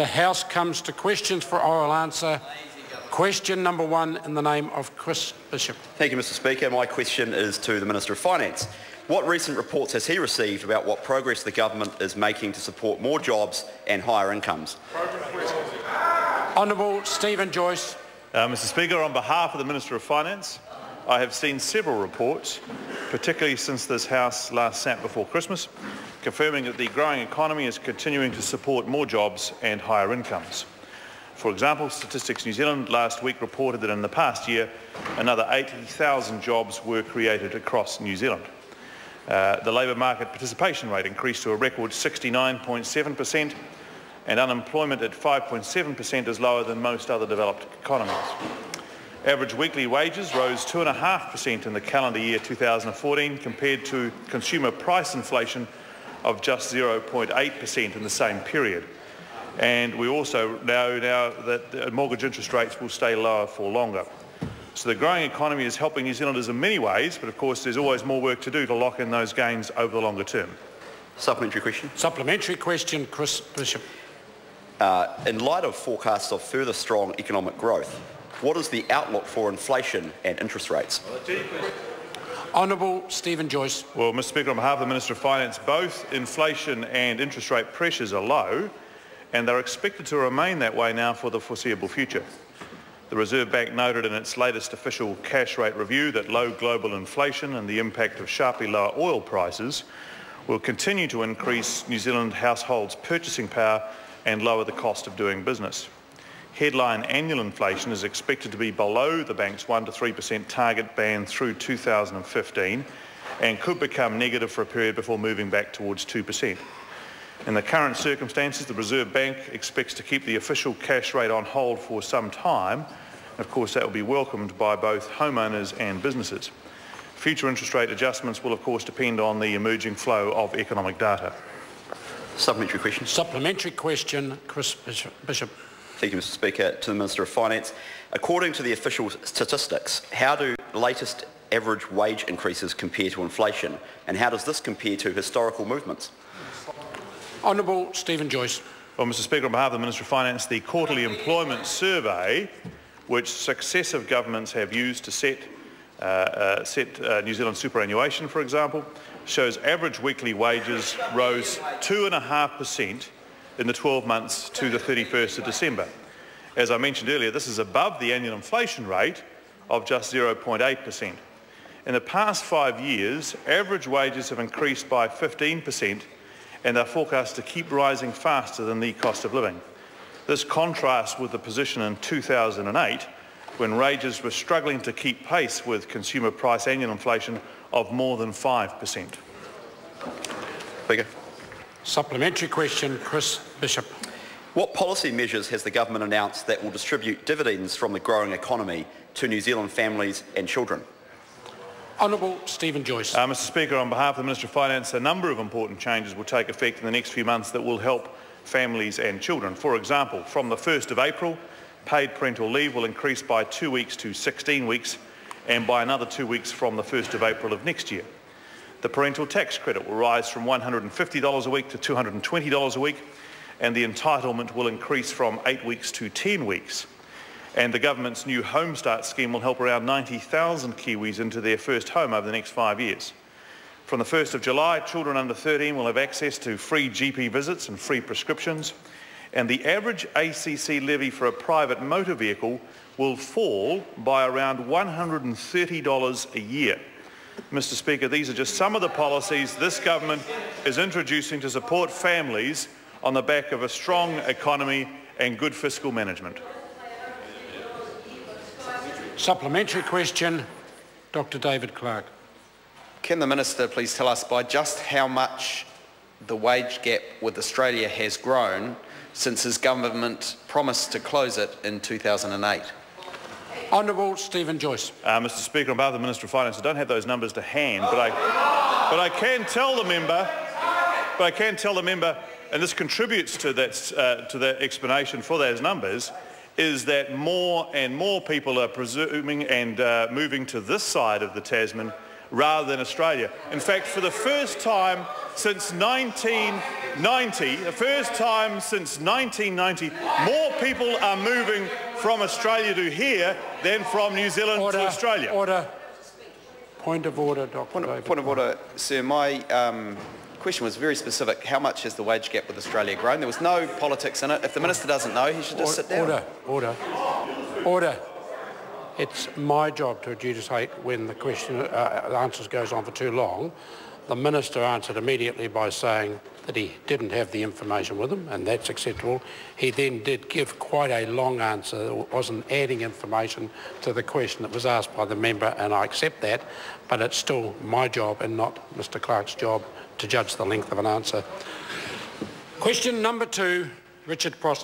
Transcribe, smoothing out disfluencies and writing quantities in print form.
The House comes to questions for oral answer. Question number 1 in the name of Chris Bishop. Thank you, Mr Speaker. My question is to the Minister of Finance. What recent reports has he received about what progress the government is making to support more jobs and higher incomes? Honourable Stephen Joyce. Mr Speaker, on behalf of the Minister of Finance, I have seen several reports, particularly since this House last sat before Christmas, confirming that the growing economy is continuing to support more jobs and higher incomes. For example, Statistics New Zealand last week reported that in the past year, another 80,000 jobs were created across New Zealand. The labour market participation rate increased to a record 69.7%, and unemployment at 5.7% is lower than most other developed economies. Average weekly wages rose 2.5% in the calendar year 2014 compared to consumer price inflation of just 0.8% in the same period. And we also know now that mortgage interest rates will stay lower for longer. So the growing economy is helping New Zealanders in many ways, but of course there's always more work to do to lock in those gains over the longer term. Supplementary question. Supplementary question, Chris Bishop. In light of forecasts of further strong economic growth, what is the outlook for inflation and interest rates? Honourable Stephen Joyce. Well, Mr Speaker, on behalf of the Minister of Finance, both inflation and interest rate pressures are low, and they're expected to remain that way now for the foreseeable future. The Reserve Bank noted in its latest official cash rate review that low global inflation and the impact of sharply lower oil prices will continue to increase New Zealand households' purchasing power and lower the cost of doing business. Headline annual inflation is expected to be below the bank's 1 to 3% target band through 2015 and could become negative for a period before moving back towards 2%. In the current circumstances, the Reserve Bank expects to keep the official cash rate on hold for some time. Of course, that will be welcomed by both homeowners and businesses. Future interest rate adjustments will, of course, depend on the emerging flow of economic data. Supplementary question. Supplementary question, Chris Bishop. Thank you, Mr Speaker. To the Minister of Finance, according to the official statistics, how do the latest average wage increases compare to inflation, and how does this compare to historical movements? Honourable Stephen Joyce. Well, Mr Speaker, on behalf of the Minister of Finance, the quarterly employment survey, which successive governments have used to set New Zealand superannuation, for example, shows average weekly wages rose 2.5% in the 12 months to the 31st of December. As I mentioned earlier, this is above the annual inflation rate of just 0.8%. In the past 5 years, average wages have increased by 15% and are forecast to keep rising faster than the cost of living. This contrasts with the position in 2008, when wages were struggling to keep pace with consumer price annual inflation of more than 5%. Speaker. Supplementary question, Chris Bishop. What policy measures has the government announced that will distribute dividends from the growing economy to New Zealand families and children? Honourable Stephen Joyce. Mr Speaker, on behalf of the Minister of Finance, a number of important changes will take effect in the next few months that will help families and children. For example, from the 1st of April, paid parental leave will increase by 2 weeks to 16 weeks and by another 2 weeks from the 1st of April of next year. The parental tax credit will rise from $150 a week to $220 a week, and the entitlement will increase from 8 weeks to 10 weeks. And the government's new Home Start scheme will help around 90,000 Kiwis into their first home over the next 5 years. From the 1st of July, children under 13 will have access to free GP visits and free prescriptions, and the average ACC levy for a private motor vehicle will fall by around $130 a year. Mr Speaker, these are just some of the policies this government is introducing to support families on the back of a strong economy and good fiscal management. Supplementary question, Dr David Clark. Can the Minister please tell us by just how much the wage gap with Australia has grown since his government promised to close it in 2008? Honourable Stephen Joyce. Mr Speaker, on behalf of the Minister of Finance, I don't have those numbers to hand, but I can tell the member, and this contributes to that explanation for those numbers, is that more and more people are presuming and moving to this side of the Tasman rather than Australia. In fact, for the first time since 19 the first time since 1990, more people are moving from Australia to here than from New Zealand to Australia. Order. Point of order, Dr. David. Point of order, sir. My question was very specific. How much has the wage gap with Australia grown? There was no politics in it. If the minister doesn't know, he should just sit down. Order. It's my job to adjudicate when the answers goes on for too long. The minister answered immediately by saying that he didn't have the information with him, and that's acceptable. He then did give quite a long answer that wasn't adding information to the question that was asked by the member, and I accept that, but it's still my job and not Mr. Clark's job to judge the length of an answer. Question number 2, Richard Prosser.